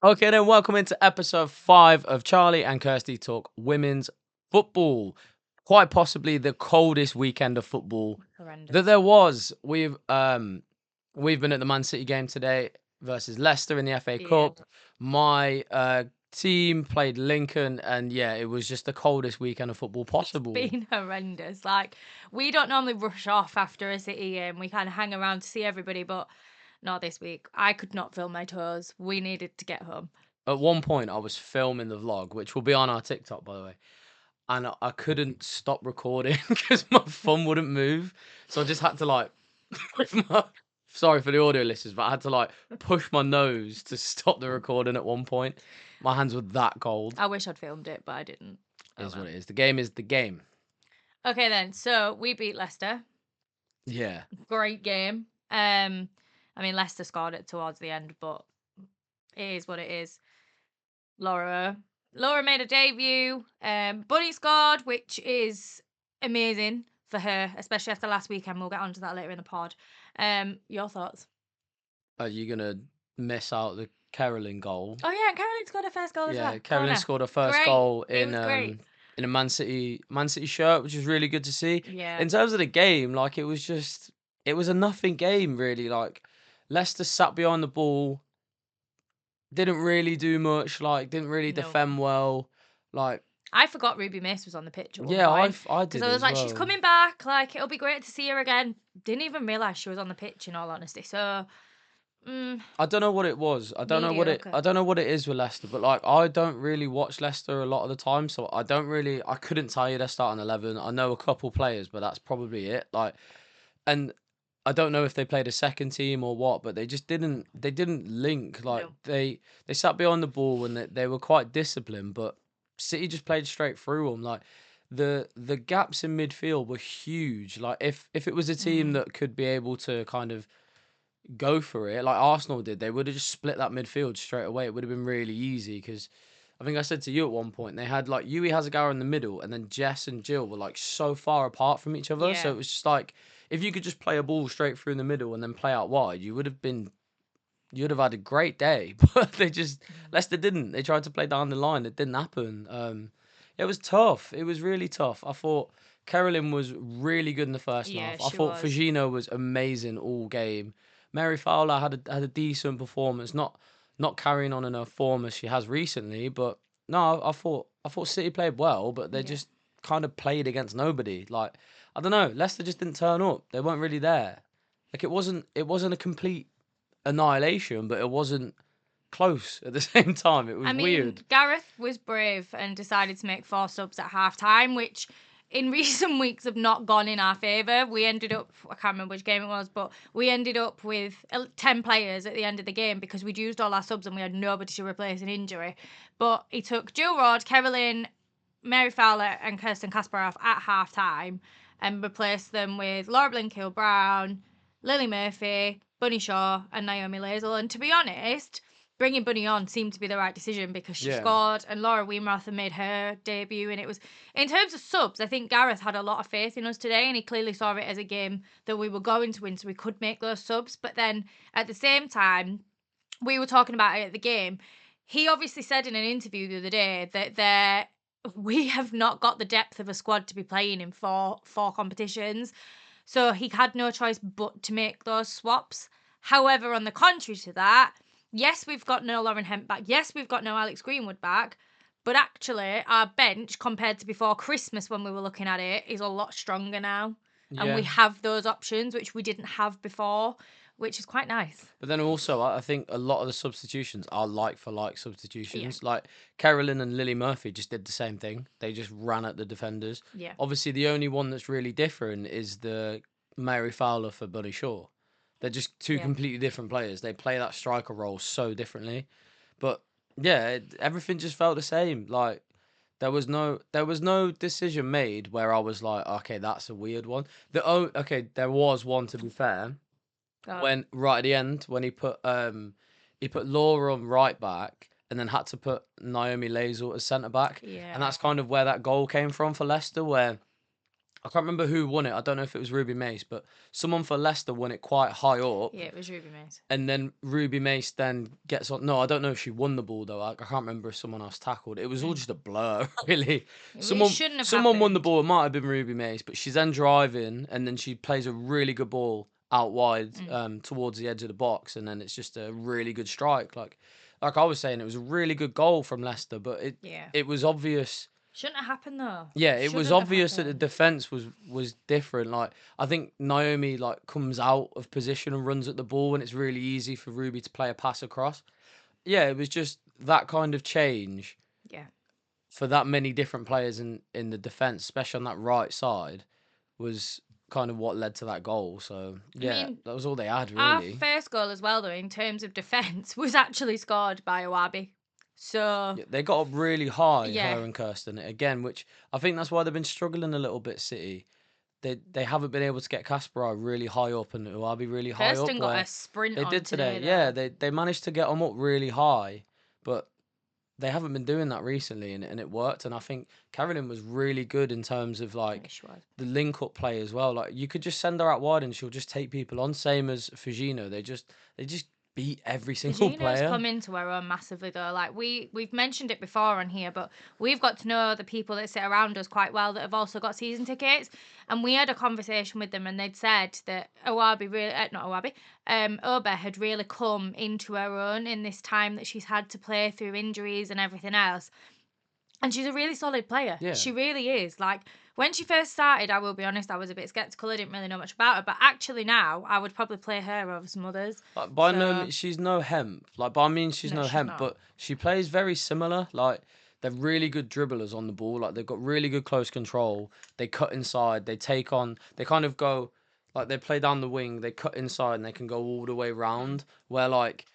Okay, then welcome into episode 5 of Charlie and Kirsty Talk Women's Football. Quite possibly the coldest weekend of football that Horrendous. there was. We've been at the Man City game today versus Leicester in the FA Yeah, Cup. My team played Lincoln, and yeah, it was just the coldest weekend of football possible. been horrendous. Like, we don't normally rush off after a City game. We kind of hang around to see everybody, but not this week. I could not feel my toes. We needed to get home. At one point, I was filming the vlog, which will be on our TikTok, by the way, and I couldn't stop recording because my thumb wouldn't move. So I just had to like push my. Sorry for the audio listeners, but I had to like push my nose to stop the recording at one point. My hands were that cold. I wish I'd filmed it, but I didn't. It Oh is what well. it is. The game is the game. Okay then. So we beat Leicester. Yeah. Great game. I mean Leicester scored it towards the end, but it is what it is. Laura. Laura made a debut. Bunny scored, which is amazing for her, especially after last weekend. We'll get onto that later in the pod. Your thoughts? Are you gonna miss out the Kerolin goal? Oh yeah, and Kerolin scored her first goal as Yeah, well. Kerolin Corner. scored her first Great. goal It was great. in a Man City shirt, which is really good to see. Yeah. In terms of the game, like it was a nothing game really. Like Leicester sat behind the ball, didn't really do much, like didn't really No. defend well. Like I forgot Ruby Mace was on the pitch at one yeah, point I because did I was as like, she's well. coming back. Like, it'll be great to see her again. Didn't even realise she was on the pitch, in all honesty. So, mm, I don't know what it was. mediocre. I don't know what it is with Leicester, but like I don't really watch Leicester a lot of the time, so I couldn't tell you their starting 11. I know a couple players, but that's probably it. Like and I don't know if they played a second team or what, but they didn't link. Like No. they sat behind the ball and they were quite disciplined, but City just played straight through them. Like the gaps in midfield were huge. Like if it was a team Mm, that could be able to kind of go for it like Arsenal did, they would have just split that midfield straight away. It would have been really easy because I think I said to you at one point they had like Yui Hasegawa in the middle and then Jess and Jill were like so far apart from each other. So yeah. it was just like if you could just play a ball straight through in the middle and then play out wide, you'd have had a great day. But they just Mm, Leicester didn't. They tried to play down the line. It didn't happen. It was tough. It was really tough. I thought Kerolin was really good in the first yeah, half. I she thought was. Fajino was amazing all game. Mary Fowler had a decent performance, not carrying on in her form as she has recently, but no, I thought City played well, but they Yeah. just kind of played against nobody. Like I don't know, Leicester just didn't turn up. They weren't really there. Like it wasn't a complete annihilation, but it wasn't close at the same time. It I was mean, weird. Gareth was brave and decided to make 4 subs at half time, which in recent weeks have not gone in our favour. We ended up, I can't remember which game it was, but we ended up with 10 players at the end of the game because we'd used all our subs and we had nobody to replace an injury. But he took Jill Rod, Kerolin, Mary Fowler, and Kirsten Kasparov at half time and replaced them with Laura Blinkill Brown, Lily Murphy, Bunny Shaw, and Naomi Lazel. And to be honest, bringing Bunny on seemed to be the right decision because she Yeah, scored and Laura Weimartha made her debut. And it was, in terms of subs, I think Gareth had a lot of faith in us today and he clearly saw it as a game that we were going to win, so we could make those subs. But then at the same time, we were talking about it at the game. He obviously said in an interview the other day that we have not got the depth of a squad to be playing in four competitions. So he had no choice but to make those swaps. However, on the contrary to that, yes, we've got no Lauren Hemp back. Yes, we've got no Alex Greenwood back. But actually, our bench, compared to before Christmas when we were looking at it, is a lot stronger now. And we yeah. have those options, which we didn't have before, which is quite nice. But then also, I think a lot of the substitutions are like for like Yeah, substitutions. Like Carolyn and Lily Murphy just did the same thing. They just ran at the defenders. yeah, Obviously, the only one that's really different is the Mary Fowler for Bunny Shaw. They're just two yeah. completely different players. They play that striker role so differently. But yeah, everything just felt the same. Like there was no decision made where I was like, okay, that's a weird one. Okay, there was one to be fair Go on. when right at the end when he put Laura on right back and then had to put Naomi Lazel as centre back, and Yeah. that's kind of where that goal came from for Leicester, where I can't remember who won it. I don't know if it was Ruby Mace, but someone for Leicester won it quite high up. Yeah, it was Ruby Mace. And then Ruby Mace then gets on. No, I don't know if she won the ball though. I can't remember if someone else tackled. It was all just a blur, really. It Someone shouldn't have someone won the happened. ball. It might have been Ruby Mace, but she's then driving, and then she plays a really good ball out wide, towards the edge of the box, and then it's just a really good strike. Like I was saying, it was a really good goal from Leicester, but Yeah. it was obvious. Shouldn't have happened though. Yeah, it was Shouldn't have obvious that the happened. defense was different. Like I think Naomi like comes out of position and runs at the ball when it's really easy for Ruby to play a pass across. Yeah, it was just that kind of change Yeah. for that many different players in the defense, especially on that right side, was kind of what led to that goal. So yeah, mean, that was all they had Our really. first goal as well, though, in terms of defence, was actually scored by Ouahabi. So, Yeah, they got up really high, yeah. her and Kirsten again, which I think that's why they've been struggling a little bit. City, they haven't been able to get Kasparov really high up and Ouahabi really high up. Kirsten got Where a sprint they on did today, today, yeah, though. they managed to get them up really high, but they haven't been doing that recently, and it worked. And I think Kerolin was really good in terms of like Yeah, she was. the link up play as well. Like you could just send her out wide and she'll just take people on. Same as Fujino, they just beat every single Virginia's player. come into her own massively though. Like we've mentioned it before on here, but we've got to know the people that sit around us quite well that have also got season tickets. And we had a conversation with them, and they'd said that Ouahabi really, not Ouahabi, Oba had really come into her own in this time that she's had to play through injuries and everything else. And she's a really solid player. Yeah. She really is. Like, when she first started, I will be honest, I was a bit sceptical. I didn't really know much about her. But actually now, I would probably play her over some others. Like by no So, means, she's no hemp. Like by means, she's no, no she's hemp, not. but she plays very similar. Like they're really good dribblers on the ball. Like they've got really good close control. They cut inside. They take on. They kind of go like they play down the wing. They cut inside and they can go all the way round. Where like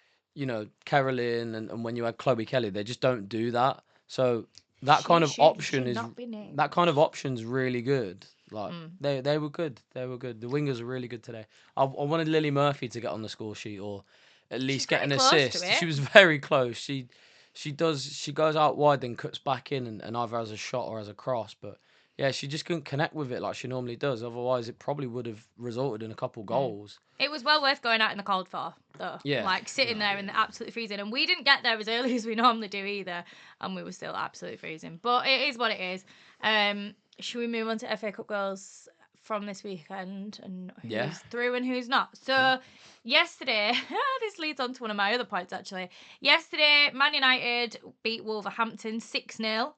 Kerolin and when you had Chloe Kelly, they just don't do that. So that kind of option should is not be named. that kind of option's really good. Like Mm. they were good. They were good. The wingers were really good today. I wanted Lily Murphy to get on the score sheet or at least get an pretty close to assist. it. She was very close. She goes out wide then cuts back in and either has a shot or has a cross. But yeah, she just couldn't connect with it like she normally does. Otherwise, it probably would have resulted in a couple goals. It was well worth going out in the cold for, though. Yeah. Like, sitting there in the absolute freezing. And we didn't get there as early as we normally do either. And we were still absolutely freezing. But it is what it is. Should we move on to FA Cup goals from this weekend and who's Yeah. through and who's not? So, yesterday, this leads on to one of my other points actually. Yesterday, Man United beat Wolverhampton 6-0.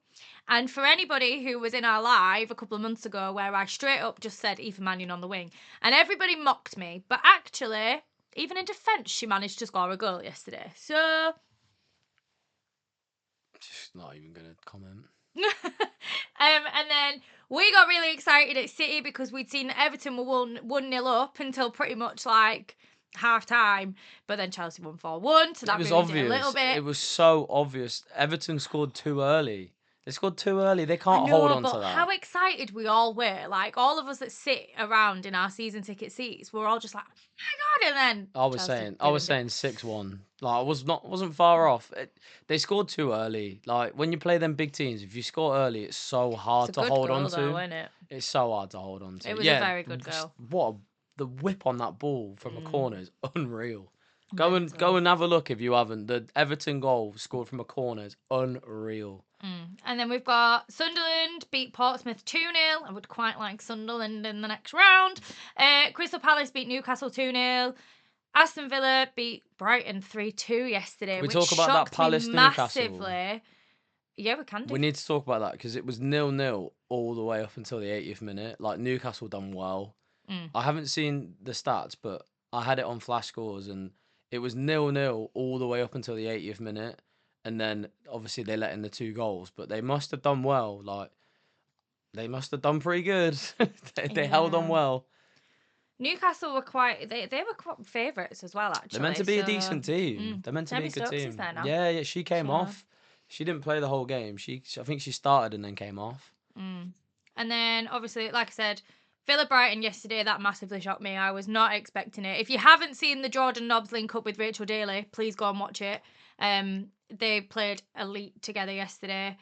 And for anybody who was in our live a couple of months ago where I straight up just said Aoife Mannion on the wing, and everybody mocked me, but actually, even in defence, she managed to score a goal yesterday. So, Just not even gonna comment. and then we got really excited at City because we'd seen Everton were 1-0 up until pretty much like half time, but then Chelsea won 4-1, so that It was ruined it obvious. a little bit. It was so obvious. Everton scored too early. They scored too early. They I can't know, hold on but to that. how excited we all were. Like, all of us that sit around in our season ticket seats, we're all just like, oh my God, and then I was saying 6-1. Like I wasn't far off. They scored too early. Like when you play them big teams, if you score early, it's so hard It's a to good hold goal on though, to. isn't it? It's so hard to hold on to. It was a very good goal. The whip on that ball from a corner is unreal. Go Mental. and have a look if you haven't. The Everton goal scored from a corner is unreal. And then we've got Sunderland beat Portsmouth 2-0. I would quite like Sunderland in the next round. Crystal Palace beat Newcastle 2-0. Aston Villa beat Brighton 3-2 yesterday. Can we which talk about that shocked Palace me Newcastle? massively. Yeah, we can do. We need to talk about that because it was 0-0 all the way up until the 80th minute. Like Newcastle done well. I haven't seen the stats, but I had it on flash scores and it was 0-0 all the way up until the 80th minute. And then obviously they let in the 2 goals, but they must have done well. Like they must have done pretty good. They held on Yeah. well. Newcastle were they were quite favourites as well, actually. They're meant to be a so- decent team. They're meant to be a Debbie good Stokes team. is there now. Yeah, she came So- off. She didn't play the whole game. I think she started and then came off. And then, obviously, like I said, Villa Brighton yesterday, that massively shocked me. I was not expecting it. If you haven't seen the Jordan Nobbs link up with Rachel Daly, please go and watch it. They played elite together yesterday.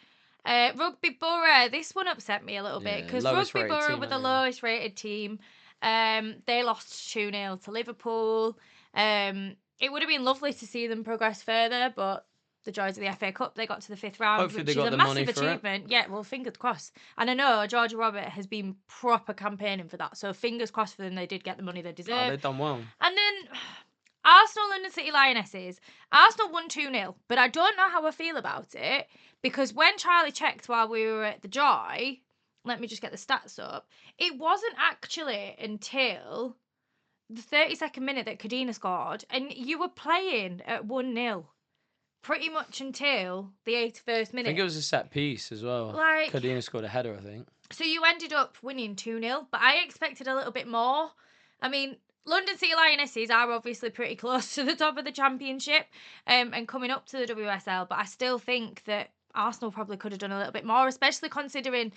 Rugby Borough. This one upset me a little bit Yeah, because lowest Rugby rated Borough team, were I the think. lowest rated team. They lost 2-0 to Liverpool. It would have been lovely to see them progress further, but the joys of the FA Cup, they got to the 5th round, Hopefully they which is got a the money massive for it. achievement. Yeah, well, fingers crossed. And I know Georgia Robert has been proper campaigning for that, so fingers crossed for them. They did get the money they Oh, deserve. they've done well. And then Arsenal, London City Lionesses. Arsenal won 2-0, but I don't know how I feel about it because when Charlie checked while we were at the Joy, let me just get the stats up, it wasn't actually until the 32nd minute that Kadena scored, and you were playing at 1-0 pretty much until the 81st I minute. think it was a set piece as well. Like, Kadena scored a header, I think. so you ended up winning 2-0, but I expected a little bit more. I mean, London City Lionesses are obviously pretty close to the top of the championship and coming up to the WSL, but I still think that Arsenal probably could have done a little bit more, especially considering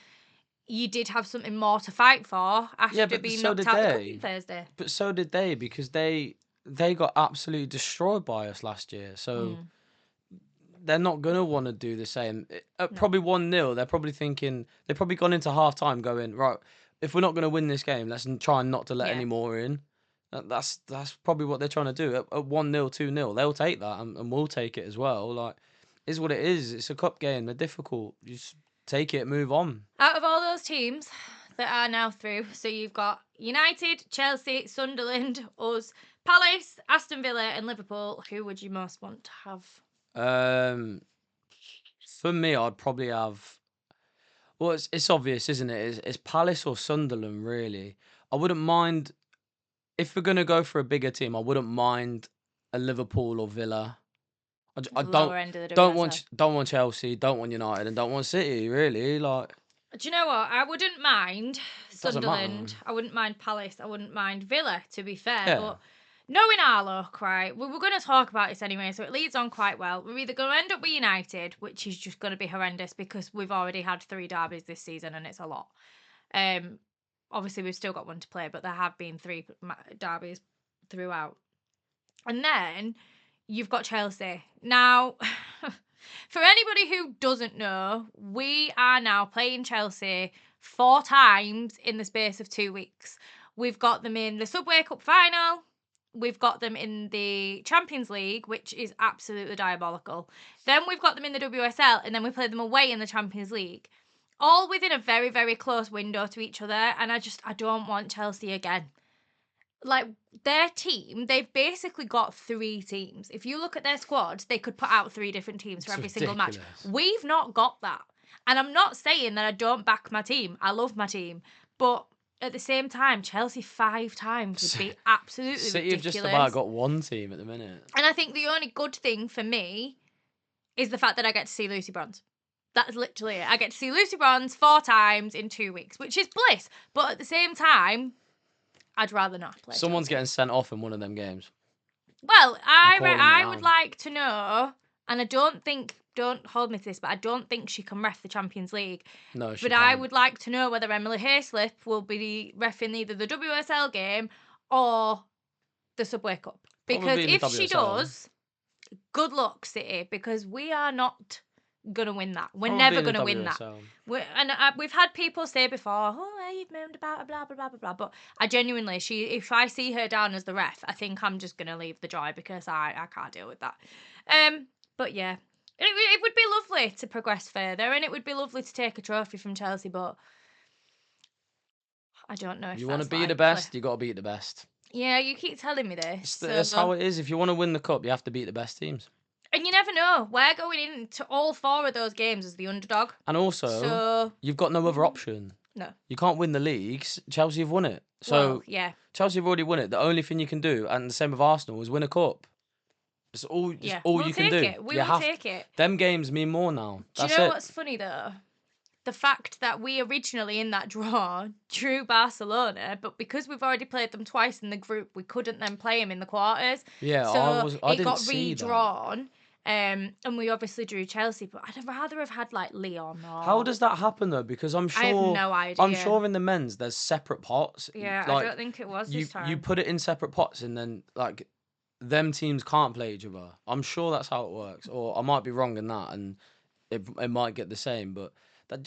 you did have something more to fight for after but being so knocked did out the cup they. on Thursday. But so did they because they got absolutely destroyed by us last year. So they're not gonna want to do the same. At No. probably 1-0, they're probably thinking they've probably gone into half time going, right, if we're not gonna win this game, let's try not to let Yeah. any more in. That's probably what they're trying to do. At 1-0, 2-0, they'll take that and we'll take it as well. Like, is what it is. It's a cup game. They're difficult. You just take it, move on. Out of all those teams that are now through, so you've got United, Chelsea, Sunderland, us, Palace, Aston Villa, and Liverpool. Who would you most want to have? For me, I'd probably have. Well, it's obvious, isn't it? It's Palace or Sunderland, really. I wouldn't mind if we're gonna go for a bigger team. I wouldn't mind a Liverpool or Villa. I Lower end of the WSL. don't want Chelsea, don't want United, and don't want City. Really, like Do you know what? I wouldn't mind doesn't matter. Sunderland. I wouldn't mind Palace. I wouldn't mind Villa, to be fair. Yeah. But knowing our luck, right, we were going to talk about this anyway, so it leads on quite well. We're either going to end up with United, which is just going to be horrendous because we've already had 3 derbies this season and it's a lot. Obviously, we've still got one to play, but there have been 3 derbies throughout. And then you've got Chelsea. Now, for anybody who doesn't know, we are now playing Chelsea 4 times in the space of 2 weeks. We've got them in the Subway Cup final. We've got them in the Champions League, which is absolutely diabolical. Then we've got them in the WSL, and then we play them away in the Champions League. All within a very, very close window to each other, and I don't want Chelsea again. Like, their team, they've basically got 3 teams. If you look at their squad, they could put out 3 different teams for It's every single match. ridiculous. We've not got that. And I'm not saying that I don't back my team. I love my team. But at the same time, Chelsea 5 times would be absolutely City have ridiculous. just about got one team at the minute. And I think the only good thing for me is the fact that I get to see Lucy Bronze. That's literally it. I get to see Lucy Bronze 4 times in 2 weeks, which is bliss. But at the same time, I'd rather not play. Someone's Chelsea. getting sent off in one of them games. Well, calling it I now. would like to know, and I don't hold me to this, but I don't think she can ref the Champions League. No, she But can't. I would like to know whether Emily Hayslip will be reffing either the WSL game or the Subway Cup. Because Probably in the if she WSL. does, good luck, City, because we are not going to win that. We're Probably never in the going to win that. WSL. We've had people say before, oh, you've moaned about blah, blah, blah, blah, blah. But I genuinely, if I see her down as the ref, I think I'm just going to leave the Joy because I can't deal with that. But yeah, it would be lovely to progress further and it would be lovely to take a trophy from Chelsea, but I don't know if You want to that's be the likely. best, you got to beat the best. Yeah, you keep telling me this. That's how it is. If you want to win the cup, you have to beat the best teams. And you never know. We're going into all 4 of those games as the underdog. And also, So you've got no other option. no. You can't win the leagues. Chelsea have won it. So Well, yeah. Chelsea have already won it. The only thing you can do, and the same with Arsenal, is win a cup. It's all We'll you can take do. it. We You will have take it. Them games mean more now. Do That's you know it. what's funny though? The fact that we originally in that draw drew Barcelona, but because we've already played them twice in the group, we couldn't then play them in the quarters. Yeah, So I it didn't got see that. redrawn. And we obviously drew Chelsea, but I'd rather have had like Leon or... How does that happen though? Because I'm sure I have no idea. I'm sure in the men's there's separate pots. Yeah, like, I don't think it was you this time. you put it in separate pots and then like them teams can't play each other. I'm sure that's how it works, or I might be wrong in that. And it might get the same, but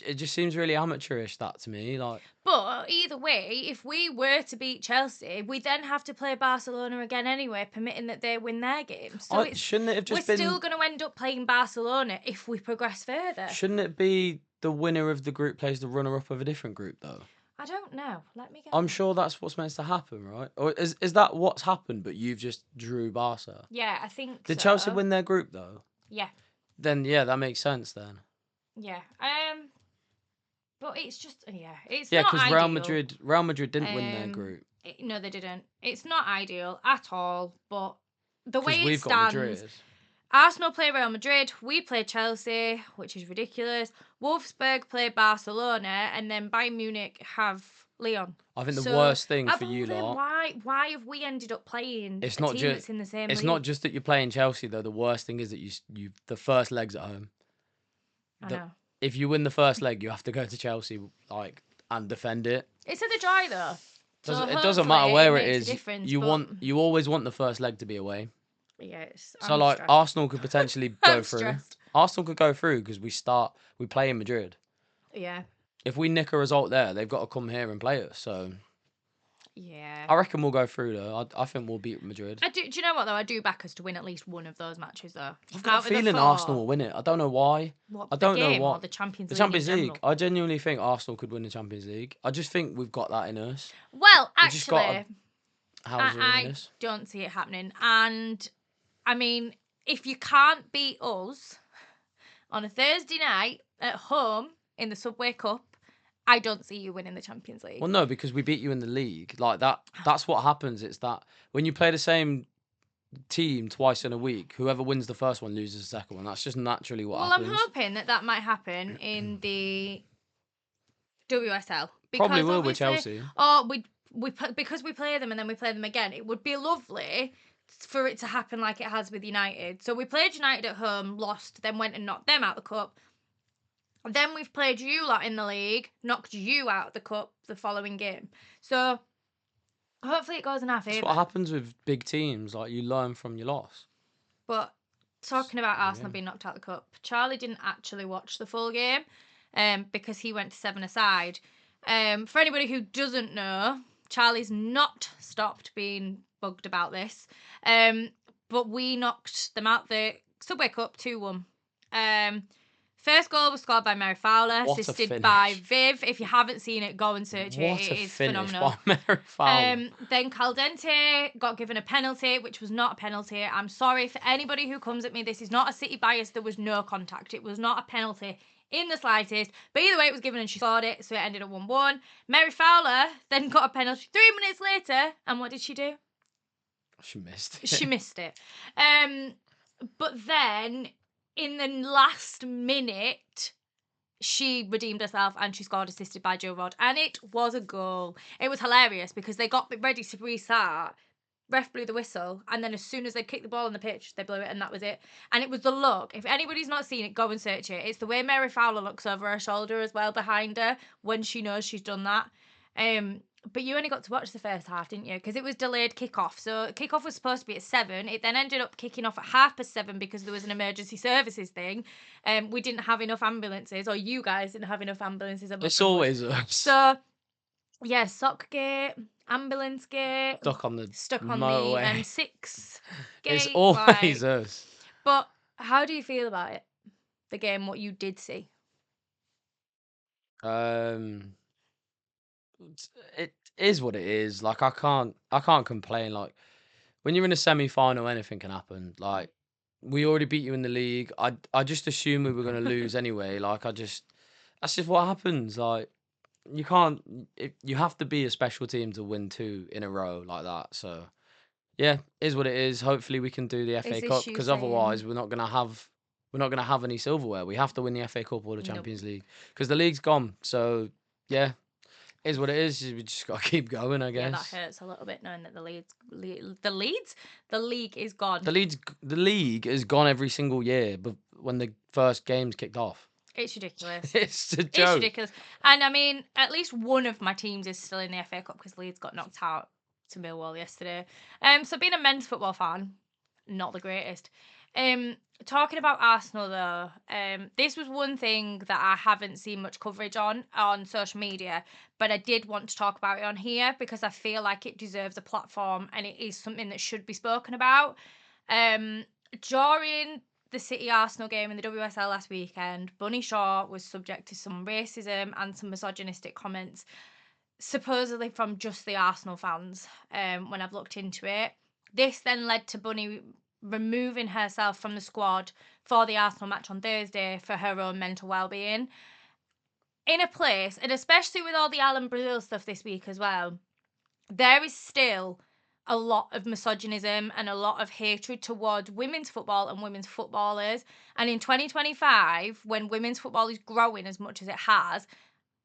it just seems really amateurish, that to me. Like, But either way, if we were to beat Chelsea, we then have to play Barcelona again anyway, permitting that they win their games. So shouldn't it have we're just been? still going to end up playing Barcelona if we progress further. Shouldn't it be the winner of the group plays the runner-up of a different group though? I don't know. Let me get. I'm sure that's what's meant to happen, right? Or is that what's happened? But you've just drew Barca. Yeah, I think Did so. Chelsea win their group though? Yeah. Then yeah, that makes sense then. Yeah. But it's just it's Yeah, not because ideal. Real Madrid didn't win their group. No, they didn't. It's not ideal at all. But the way Because it we've got stands, Madrid. Arsenal play Real Madrid, we play Chelsea, which is ridiculous. Wolfsburg play Barcelona, and then Bayern Munich have Lyon. I think the worst thing for you then lot. why have we ended up playing It's a not team just that's in the same it's league? not just that you're playing Chelsea though. The worst thing is that you the first leg's at home. I know. If you win the first leg, you have to go to Chelsea and defend it. It's at the Dry though. So It doesn't matter hopefully where it it makes a is. difference, You always want the first leg to be away. Yes. So I'm like stressed. Arsenal could potentially go I'm through. stressed. Arsenal could go through because we play in Madrid. Yeah. If we nick a result there, they've got to come here and play us. So Yeah. I reckon we'll go through though. I think we'll beat Madrid. Do you know what though? I do back us to win at least one of those matches though. I've got a feeling Arsenal will win it. I don't know why. I don't know what. Or the Champions The League. Champions in League. general? I genuinely think Arsenal could win the Champions League. I just think we've got that in us. Well, We just got actually, I don't see it happening. And I mean, if you can't beat us on a Thursday night at home in the Subway Cup, I don't see you winning the Champions League. Well, no, because we beat you in the league. Like that. That's what happens. It's that when you play the same team twice in a week, whoever wins the first one loses the second one. That's just naturally what happens. Well, I'm hoping that might happen in the WSL. Probably will with Chelsea. Oh, because we play them and then we play them again. It would be lovely for it to happen like it has with United. So we played United at home, lost, then went and knocked them out of the cup. Then we've played you lot in the league, knocked you out of the cup the following game. So hopefully it goes in our favour. That's what happens with big teams. Like you learn from your loss. But talking about Arsenal being knocked out of the cup, Charlie didn't actually watch the full game because he went to 7-a-side. For anybody who doesn't know, Charlie's not stopped being bugged about this. But we knocked them out the Subway Cup 2-1. First goal was scored by Mary Fowler, assisted by Viv. If you haven't seen it, go and search it. It is phenomenal. By Mary Fowler. Then Caldente got given a penalty, which was not a penalty. I'm sorry for anybody who comes at me. This is not a City bias. There was no contact. It was not a penalty in the slightest. But either way, it was given and she scored it, so it ended at 1-1. Mary Fowler then got a penalty 3 minutes later, and what did she do? She missed it. She missed it. But then in the last minute, she redeemed herself and she scored, assisted by Joe Rod. And it was a goal. It was hilarious because they got ready to restart. Ref blew the whistle. And then as soon as they kicked the ball on the pitch, they blew it and that was it. And it was the look. If anybody's not seen it, go and search it. It's the way Mary Fowler looks over her shoulder as well behind her when she knows she's done that. But you only got to watch the first half, didn't you? Because it was delayed kickoff. So kickoff was supposed to be at 7. It then ended up kicking off at 7:30 because there was an emergency services thing. We didn't have enough ambulances, or you guys didn't have enough ambulances. It's always us. So, yeah, sock gate, ambulance gate. Stuck on the M6 gate. It's always us. But how do you feel about it? The game, what you did see? It is what it is. Like I can't complain. Like when you're in a semi-final, anything can happen. Like we already beat you in the league. I just assumed we were gonna lose anyway. Like that's just what happens. Like you can't. You have to be a special team to win 2 in a row like that. So yeah, is what it is. Hopefully we can do the FA Cup because otherwise we're not gonna have any silverware. We have to win the FA Cup or the Champions League because the league's gone. So yeah. Is what it is. We just got to keep going, I guess. Yeah, that hurts a little bit knowing that the league is gone. The league is gone every single year, but when the first games kicked off, it's ridiculous. It's a joke. It's ridiculous. And I mean, at least one of my teams is still in the FA Cup because Leeds got knocked out to Millwall yesterday. So being a men's football fan, not the greatest. Talking about Arsenal though, this was one thing that I haven't seen much coverage on social media, but I did want to talk about it on here because I feel like it deserves a platform and it is something that should be spoken about. During the City Arsenal game in the WSL last weekend, Bunny Shaw was subject to some racism and some misogynistic comments, supposedly from just the Arsenal fans. When I've looked into it, this then led to Bunny removing herself from the squad for the Arsenal match on Thursday for her own mental well-being. In a place, and especially with all the Alan Brazil stuff this week as well, there is still a lot of misogynism and a lot of hatred towards women's football and women's footballers. And in 2025, when women's football is growing as much as it has,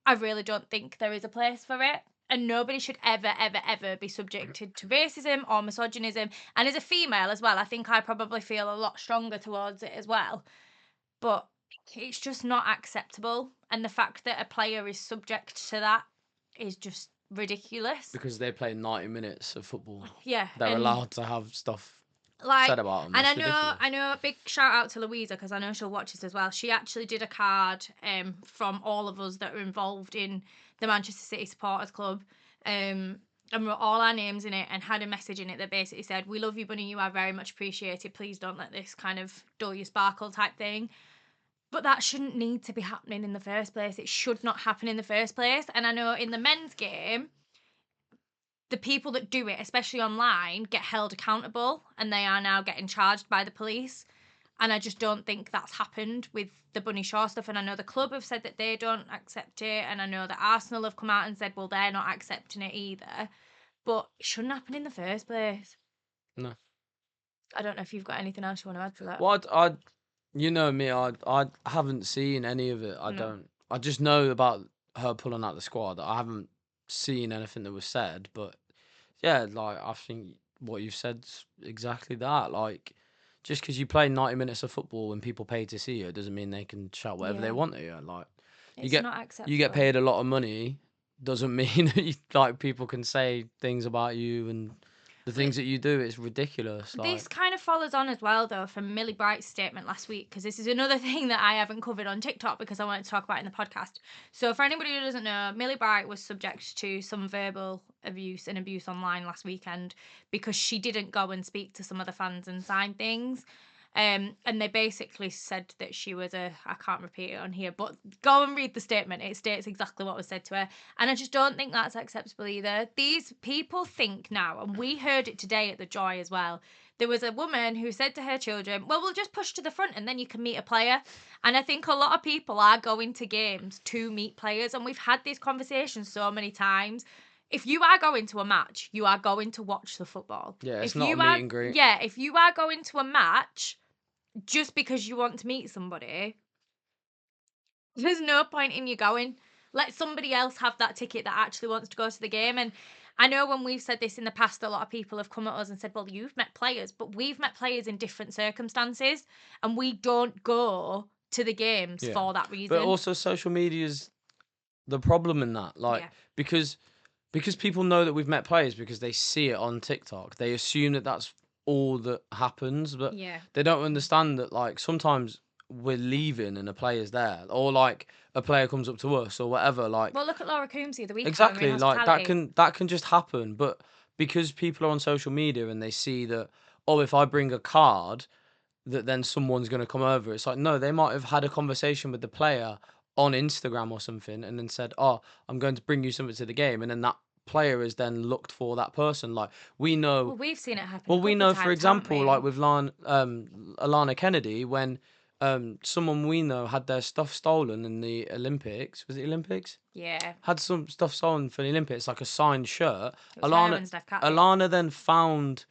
I really don't think there is a place for it. And nobody should ever, ever, ever be subjected to racism or misogynism. And as a female as well, I think I probably feel a lot stronger towards it as well. But it's just not acceptable. And the fact that a player is subject to that is just ridiculous. Because they play 90 minutes of football. Yeah. They're and allowed to have stuff like said about them. and It's ridiculous. I know, big shout out to Louisa because I know she'll watch this as well. She actually did a card from all of us that are involved in the Manchester City Supporters Club, and wrote all our names in it and had a message in it that basically said, "We love you, Bunny, you are very much appreciated, please don't let this kind of dull your sparkle" type thing. But that shouldn't need to be happening in the first place. It should not happen in the first place. And I know in the men's game, the people that do it, especially online, get held accountable and they are now getting charged by the police. And I just don't think that's happened with the Bunny Shaw stuff. And I know the club have said that they don't accept it. And I know that Arsenal have come out and said, well, they're not accepting it either. But it shouldn't happen in the first place. No. I don't know if you've got anything else you want to add to that. Well, you know me, I haven't seen any of it. I No. don't. I just know about her pulling out the squad. I haven't seen anything that was said, but yeah, like I think what you've said's exactly that. Like, just because you play 90 minutes of football and people pay to see you, doesn't mean they can shout whatever they Yeah. want at you. Like, It's get not acceptable. you get paid a lot of money, doesn't mean that like people can say things about you and the things that you do. It's ridiculous. Like, This kind of follows on as well, though, from Millie Bright's statement last week, because this is another thing that I haven't covered on TikTok because I wanted to talk about it in the podcast. So, for anybody who doesn't know, Millie Bright was subject to some verbal abuse and abuse online last weekend because she didn't go and speak to some of the fans and sign things. And they basically said that she was I can't repeat it on here, but go and read the statement. It states exactly what was said to her. And I just don't think that's acceptable either. These people think now, and we heard it today at the Joy as well. There was a woman who said to her children, well, we'll just push to the front and then you can meet a player. And I think a lot of people are going to games to meet players. And we've had these conversations so many times. If you are going to a match, you are going to watch the football. yeah, it's If not a you meet are, and greet. yeah, if you are going to a match just because you want to meet somebody, there's no point in you going. Let somebody else have that ticket that actually wants to go to the game. And I know when we've said this in the past, a lot of people have come at us and said, well, you've met players, but we've met players in different circumstances and we don't go to the games Yeah. for that reason. But also, social media's the problem in that. Like, Yeah. because people know that we've met players because they see it on TikTok. They assume that that's all that happens, but Yeah. they don't understand that like sometimes we're leaving and a player's there, or like a player comes up to us or whatever. Like, Well, look at Laura Coombsy the weekend. exactly, like that can just happen. But because people are on social media and they see that, oh, if I bring a card, that then someone's going to come over. It's like, no, they might have had a conversation with the player on Instagram or something and then said, oh, I'm going to bring you something to the game. And then that player has then looked for that person. Like, we know. Well, we've seen it happen. Well, a we couple know, of for times, example, haven't we? like with Alana Kennedy, when someone we know had their stuff stolen in the Olympics. Was it Olympics? Yeah. Had some stuff stolen for the Olympics, like a signed shirt. It was her and Steph Catley. Alana then found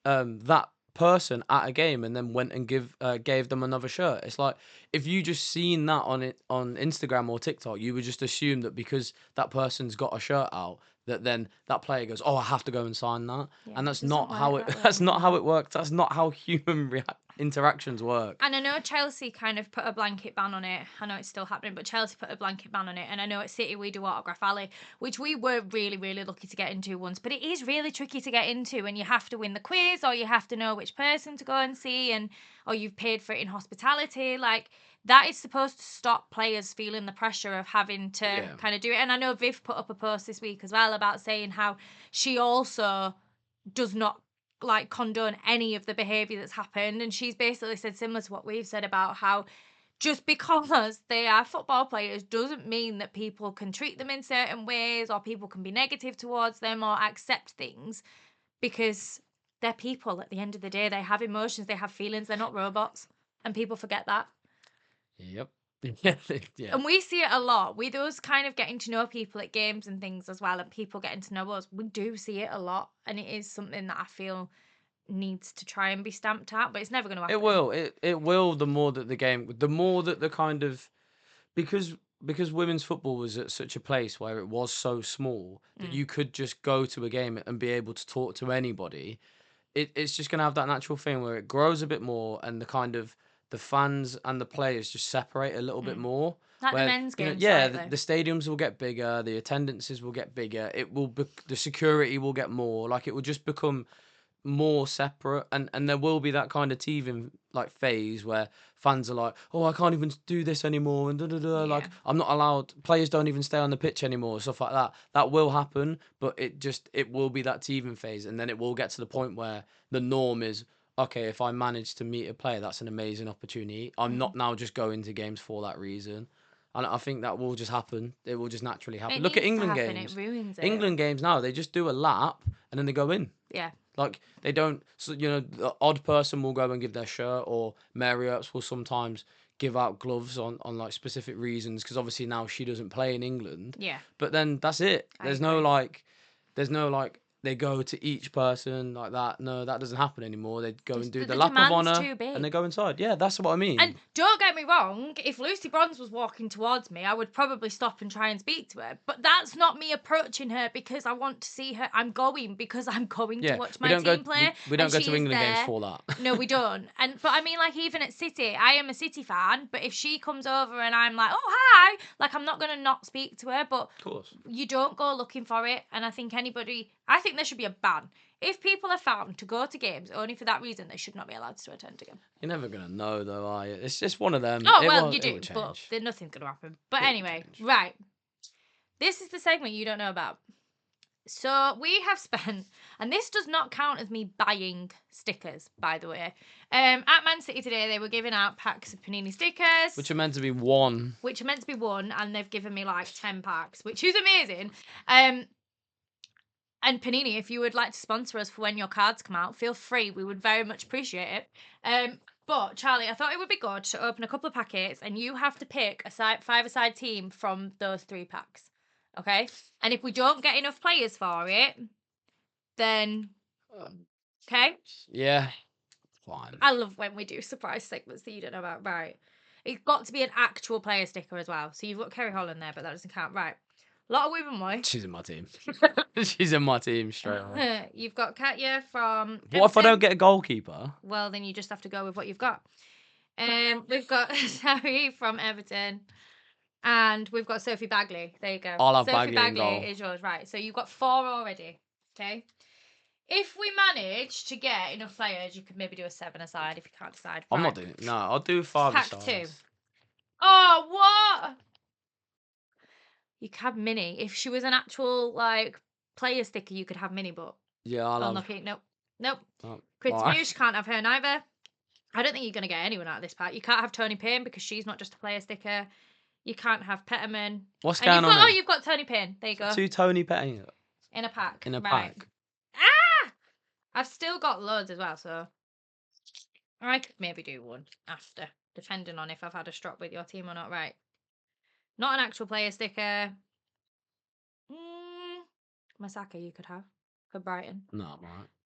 that person at a game and then went and gave them another shirt. It's like, if you just seen that on Instagram or TikTok, you would just assume that because that person's got a shirt out, that then that player goes, oh, I have to go and sign that. Yeah, And that's it not doesn't how work it that way, that's not how no. it works. That's not how human interactions work. And I know Chelsea kind of put a blanket ban on it. I know it's still happening, but Chelsea put a blanket ban on it. And I know at City we do Autograph Alley, which we were really, really lucky to get into once. But it is really tricky to get into, and you have to win the quiz, or you have to know which person to go and see, or you've paid for it in hospitality. Like, that is supposed to stop players feeling the pressure of having to kind of do it. And I know Viv put up a post this week as well about saying how she also does not like condone any of the behavior that's happened, and she's basically said similar to what we've said about how just because they are football players doesn't mean that people can treat them in certain ways, or people can be negative towards them, or accept things, because they're people. At the end of the day, they have emotions, they have feelings, they're not robots, and people forget that. Yep. Yeah. And we see it a lot with us kind of getting to know people at games and things as well, and people getting to know us. We do see it a lot, and it is something that I feel needs to try and be stamped out, but it's never going to happen. It will. It will. The more that the kind of because women's football was at such a place where it was so small that you could just go to a game and be able to talk to anybody. It's just gonna have that natural thing where it grows a bit more, and the kind of the fans and the players just separate a little bit more. Like the Where, men's you know, games, yeah, slightly. the stadiums will get bigger, the attendances will get bigger. It will the security will get more. Like, it will just become more separate, and there will be that kind of teething like phase where fans are like, oh, I can't even do this anymore, and da, da, da. Like, I'm not allowed, players don't even stay on the pitch anymore, stuff like that will happen, but it will be that teething phase, and then it will get to the point where the norm is, okay, if I manage to meet a player, that's an amazing opportunity. I'm not now just going to games for that reason. And I think that will just happen. It will just naturally happen. It Look at needs to England happen, games. it ruins it. England games now, they just do a lap and then they go in. Yeah. Like, they don't, so, you know, the odd person will go and give their shirt, or Mary Earps will sometimes give out gloves on like specific reasons, because obviously now she doesn't play in England. Yeah. But then that's it. I There's agree. no like they go to each person like that. No, that doesn't happen anymore. They go and do the the lap of demand's honour too big. and they go inside. Yeah, that's what I mean. And don't get me wrong, if Lucy Bronze was walking towards me, I would probably stop and try and speak to her. But that's not me approaching her because I want to see her. I'm going because I'm going to watch my team play. We don't go to England games there. for that. No, we don't. But I mean, like, even at City, I am a City fan. But if she comes over and I'm like, oh, hi, like, I'm not going to not speak to her. But Of course. you don't go looking for it. And I think there should be a ban. If people are found to go to games only for that reason, they should not be allowed to attend again. You're never going to know, though, are you? It's just one of them. Oh, well, you do, but nothing's going to happen. But anyway, right. This is the segment you don't know about. So we have spent, and this does not count as me buying stickers, by the way. At Man City today, they were giving out packs of Panini stickers. Which are meant to be one. And they've given me like 10 packs, which is amazing. And Panini, if you would like to sponsor us for when your cards come out, feel free. We would very much appreciate it. But Charlie, I thought it would be good to open a couple of packets, and you have to pick a five-a-side team from those 3 packs. Okay? And if we don't get enough players for it, then okay? Yeah. Fine. I love when we do surprise segments that you don't know about. Right. It's got to be an actual player sticker as well. So you've got Kerolin there, but that doesn't count. Right. A lot of women boy. She's in my team. She's in my team straight away. You've got Katya from What if I don't get a goalkeeper? Well, then you just have to go with what you've got. We've got Sarri from Everton. And we've got Sophie Bagley. There you go. I'll have Sophie Bagley in goal. is yours. Right. So you've got 4 already. Okay. If we manage to get enough players, you could maybe do a 7 aside if you can't decide. I'm not doing it. No, I'll do 5 Pack aside. 2. Oh, what? You could have Mini. If she was an actual, like, player sticker, you could have Mini, but... Yeah, I'll have... Unlucky. Nope. Oh, Chris can't have her neither. I don't think you're going to get anyone out of this pack. You can't have Tony Payne because she's not just a player sticker. You can't have Petterman. What's going on? Oh, you've got Tony Payne. There you go. 2 Tony Payne. In a pack. In a right. pack. Ah! I've still got loads as well, so I could maybe do one after, depending on if I've had a strop with your team or not. Right. Not an actual player sticker. Masaka you could have for Brighton. No,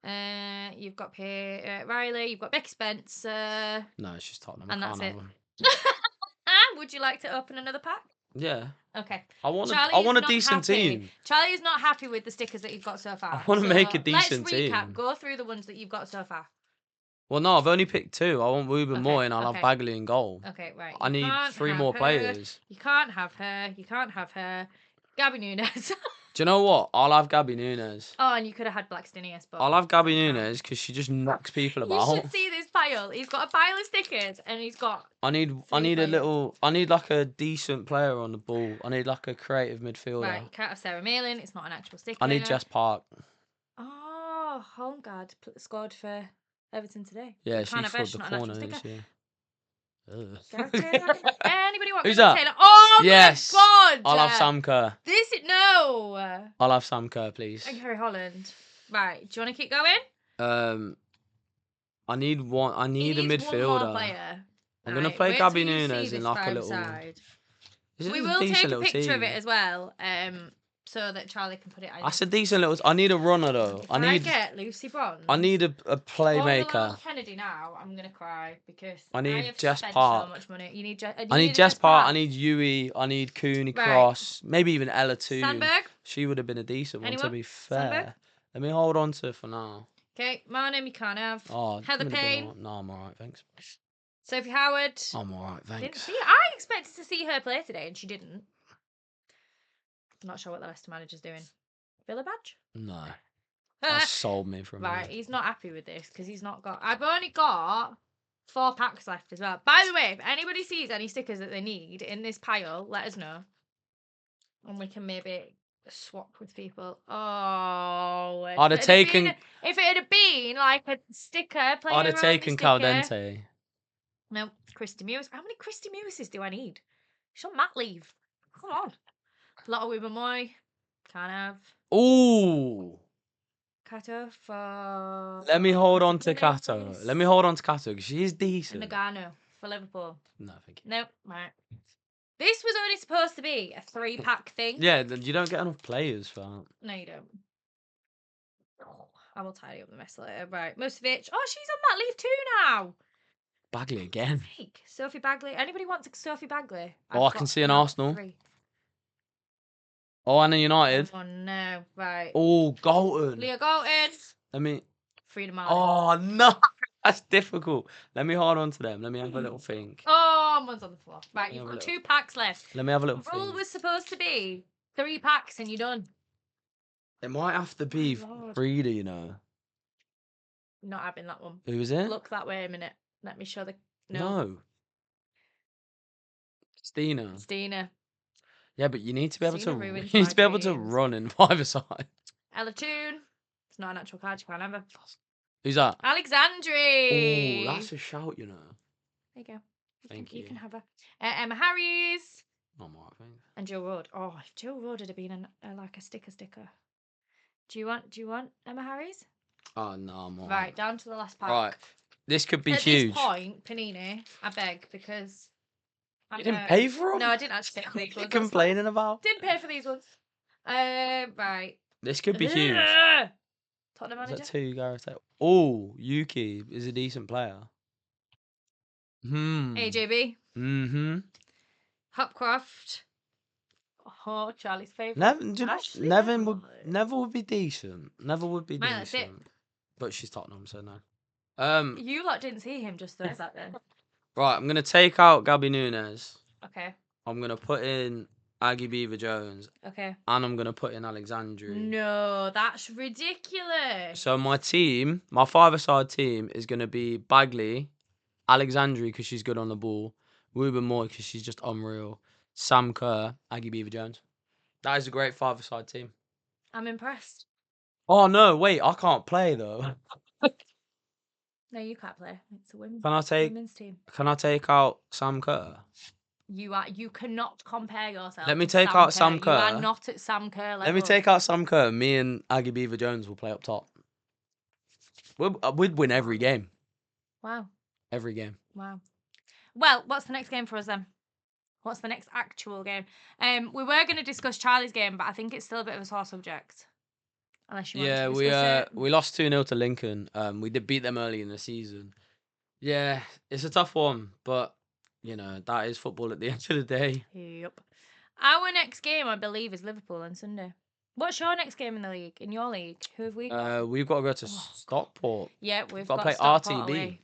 right. You've got Riley. You've got Becky Spencer. No, she's Tottenham. And that's it. Would you like to open another pack? Yeah. Okay. I want a decent team. Charlie is not happy with the stickers that you've got so far. I want to make a decent team. Let's recap. Go through the ones that you've got so far. Well, no, I've only picked 2. I want Woober Okay, more and I'll okay. have Bagley in goal. Okay, right. I need 3 more players. You can't have her. You can't have her. Gabby Nunes. Do you know what? I'll have Gabby Nunes. Oh, and you could have had Blackstonius, but I'll have Gabby doesn't count. Nunes because she just knocks people You about. should see this pile. He's got a pile of stickers, and he's got. I need players. I need like a decent player on the ball. I need like a creative midfielder. Right, you can't have Sarah Malin. It's not an actual sticker. I need Jess Park. Oh, Holmgard scored for Everton today. Yeah, You she can't have her, scored she's the not an actual corners. sticker. Yeah. Gareth Taylor. Anybody want Who's Gareth that? Taylor? Oh Yes. my god! I'll have Sam Kerr. No. I'll have Sam Kerr, please. And Kerry Holland. Right. Do you want to keep going? I need one. I need a midfielder. One more player. I'm gonna play wait Gabby till you see Nunes in this like a prime little. side. This We is will decent take a little picture of team. it as well. So that Charlie can put it on. That's a decent little. I need a runner though. If I get Lucy Bronze. I need a playmaker. Kennedy now. I'm gonna cry because I need have Jess spent Park. so much money. You need. I need Jess Park. I need Yui. I need Cooney Right. Cross. Maybe even Ella too. Sandberg. She would have been a decent one to Anyone? be fair. Sandberg? Let me hold on to it for now. Okay, Marnham you can't have. Oh, Heather would've been Payne. all- No, I'm alright, thanks. Sophie Howard. I'm alright, Didn't thanks. see. I expected to see her play today, and she didn't. I'm not sure what the Leicester manager's doing. Villa badge? No, that sold me for a Right, minute. he's not happy with this because he's not got. I've only got 4 packs left as well. By the way, if anybody sees any stickers that they need in this pile, let us know, and we can maybe swap with people. Oh, I'd have taken. If it had been like a sticker, player I'd have taken Caldente. No, Kirsty Mewis. How many Kirsty Mewises do I need? She's on mat leave. Come on. A lot of Uber Moy. Can't have. Ooh. Kato for. Let me hold on to Kato. Let me hold on to Kato because she is decent. Nagano for Liverpool. No, thank you. No, right. This was only supposed to be a 3-pack thing. Yeah, you don't get enough players for that. No, you don't. I will tidy up the mess later. Right. Musovic. Oh, she's on mat leave too now. Bagley again. Fake. Sophie Bagley. Anybody wants a Sophie Bagley? Oh, I can see an Arsenal. 3. Oh, and a United. Oh, no. Right. Oh, Galton. Leah Galton. Let me. Freedom Marley. Oh, no. That's difficult. Let me hold on to them. Let me have a little think. Oh, one's on the floor. Right, you've got 2 packs left. Let me have a little The rule think. was supposed to be 3 packs and you're done. It might have to be Frida, you know. Not having that one. Who is it? Look that way a minute. Let me show the. No. Stina. Stina. Yeah, but you need to be able Stina to. You ruins need my to be able to dreams. run in 5-a-side. Ella Toon. It's not an actual card. You can't have her. Who's that? Alexandri. Oh, that's a shout, you know. There you go. Thank you. You can have her. Emma Harries. I'm alright, thanks. And Joe Road. Oh, if Joe Road had been like a sticker. Do you want Emma Harries? Oh, no, I'm alright. Right, down to the last pack. Right. This could be At huge. this point, Panini, I beg, because... You didn't pay for them? No, I didn't actually pay for these What are you ones. complaining about? Didn't pay for these ones. Right. This could be huge. Tottenham Is manager. that 2 Gareth? Oh, Yuki is a decent player. AJB. Mm-hmm. Hopcroft. Oh, Charlie's favourite. Neville would be decent. Neville would be Mate, that's it. decent. But she's Tottenham, so no. You lot didn't see him just there, sat there. Right, I'm gonna take out Gabby Nunes. Okay. I'm gonna put in Aggie Beaver Jones. Okay. And I'm gonna put in Alexandria. No, that's ridiculous. So my 5-a-side team is gonna be Bagley, Alexandria because she's good on the ball, Ruben Moy because she's just unreal, Sam Kerr, Aggie Beaver Jones. That is a great 5-a-side team. I'm impressed. Oh no, wait, I can't play though. No, you can't play. It's a women's team. Can I take out Sam Kerr? You cannot compare yourself. Let me to take out Sam Kerr. You are not at Sam Kerr level. Let me take out Sam Kerr. Me and Aggie Beaver Jones will play up top. We'd win every game. Wow. Every game. Wow. Well, what's the next game for us then? What's the next actual game? We were going to discuss Charlie's game, but I think it's still a bit of a sore subject. Unless you want to discuss it. We lost 2-0 to Lincoln. We did beat them early in the season. Yeah, it's a tough one, but you know, that is football at the end of the day. Yep. Our next game, I believe, is Liverpool on Sunday. What's your next game in the league? In your league? Who have we got? We've got to go to Stockport. Yeah, we've got to got play Stockport RTB. away.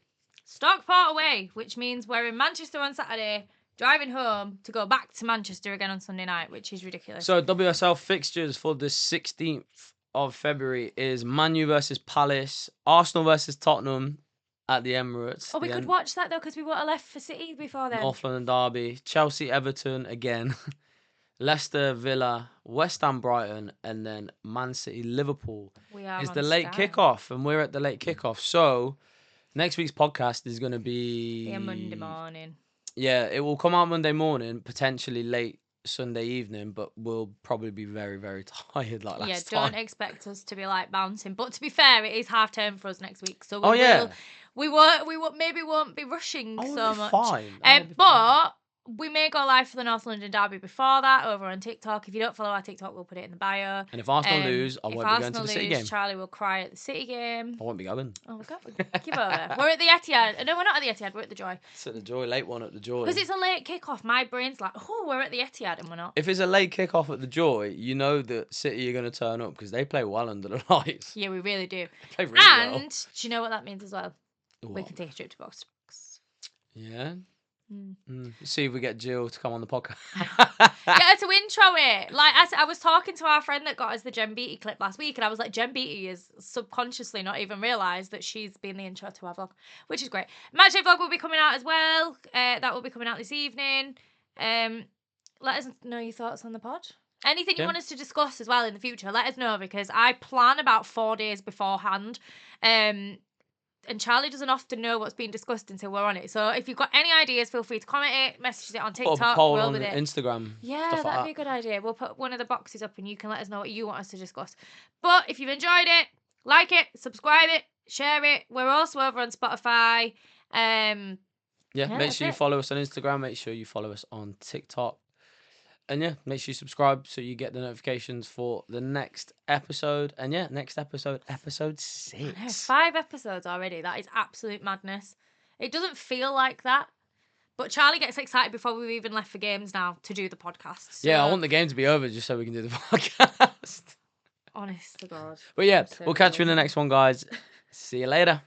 Stockport away, which means we're in Manchester on Saturday, driving home to go back to Manchester again on Sunday night, which is ridiculous. So WSL fixtures for the 16th of February is Man U versus Palace, Arsenal versus Tottenham at the Emirates. Oh, we could watch that though, because we would have left for City before then. North London derby, Chelsea Everton again, Leicester Villa, West Ham Brighton, and then Man City Liverpool. It's the late kickoff, and we're at the late kickoff. So next week's podcast is going to be Monday morning. Yeah, it will come out Monday morning, potentially late Sunday evening, but we'll probably be very, very tired like last time. Don't expect us to be like bouncing. But to be fair, it is half term for us next week, so we won't be rushing so much. Fine. But we may go live for the North London derby before that over on TikTok. If you don't follow our TikTok, we'll put it in the bio. And if Arsenal lose, I won't be going to the City game. Charlie will cry at the City game. I won't be going. Oh, God. Give over. We're at the Etihad. No, we're not at the Etihad. We're at the Joy. It's at the Joy. Late one at the Joy. Because it's a late kickoff. My brain's like, oh, we're at the Etihad, and we're not. If it's a late kickoff at the Joy, you know that City are going to turn up because they play well under the lights. Yeah, we really do. They play really well. And do you know what that means as well? What? We can take a trip to box to box. Yeah. See if we get Jill to come on the podcast. Get her to intro it. Like I was talking to our friend that got us the Jen Beattie clip last week, and I was like, Jen Beattie is subconsciously not even realised that she's been the intro to our vlog, which is great. Matchday vlog will be coming out as well. That will be coming out this evening. Let us know your thoughts on the pod. Anything you want us to discuss as well in the future, let us know, because I plan about 4 days beforehand. And Charlie doesn't often know what's being discussed until we're on it. So if you've got any ideas, feel free to comment it, message it on TikTok. Put a poll on Instagram. Yeah, that'd be a good idea. We'll put one of the boxes up and you can let us know what you want us to discuss. But if you've enjoyed it, like it, subscribe it, share it. We're also over on Spotify. Make sure you follow us on Instagram. Make sure you follow us on TikTok. And make sure you subscribe so you get the notifications for the next episode. And next episode, episode 6. 5 episodes already. That is absolute madness. It doesn't feel like that. But Charlie gets excited before we've even left for games now to do the podcast. So... Yeah, I want the game to be over just so we can do the podcast. Honest to God. But we'll catch you in the next one, guys. See you later.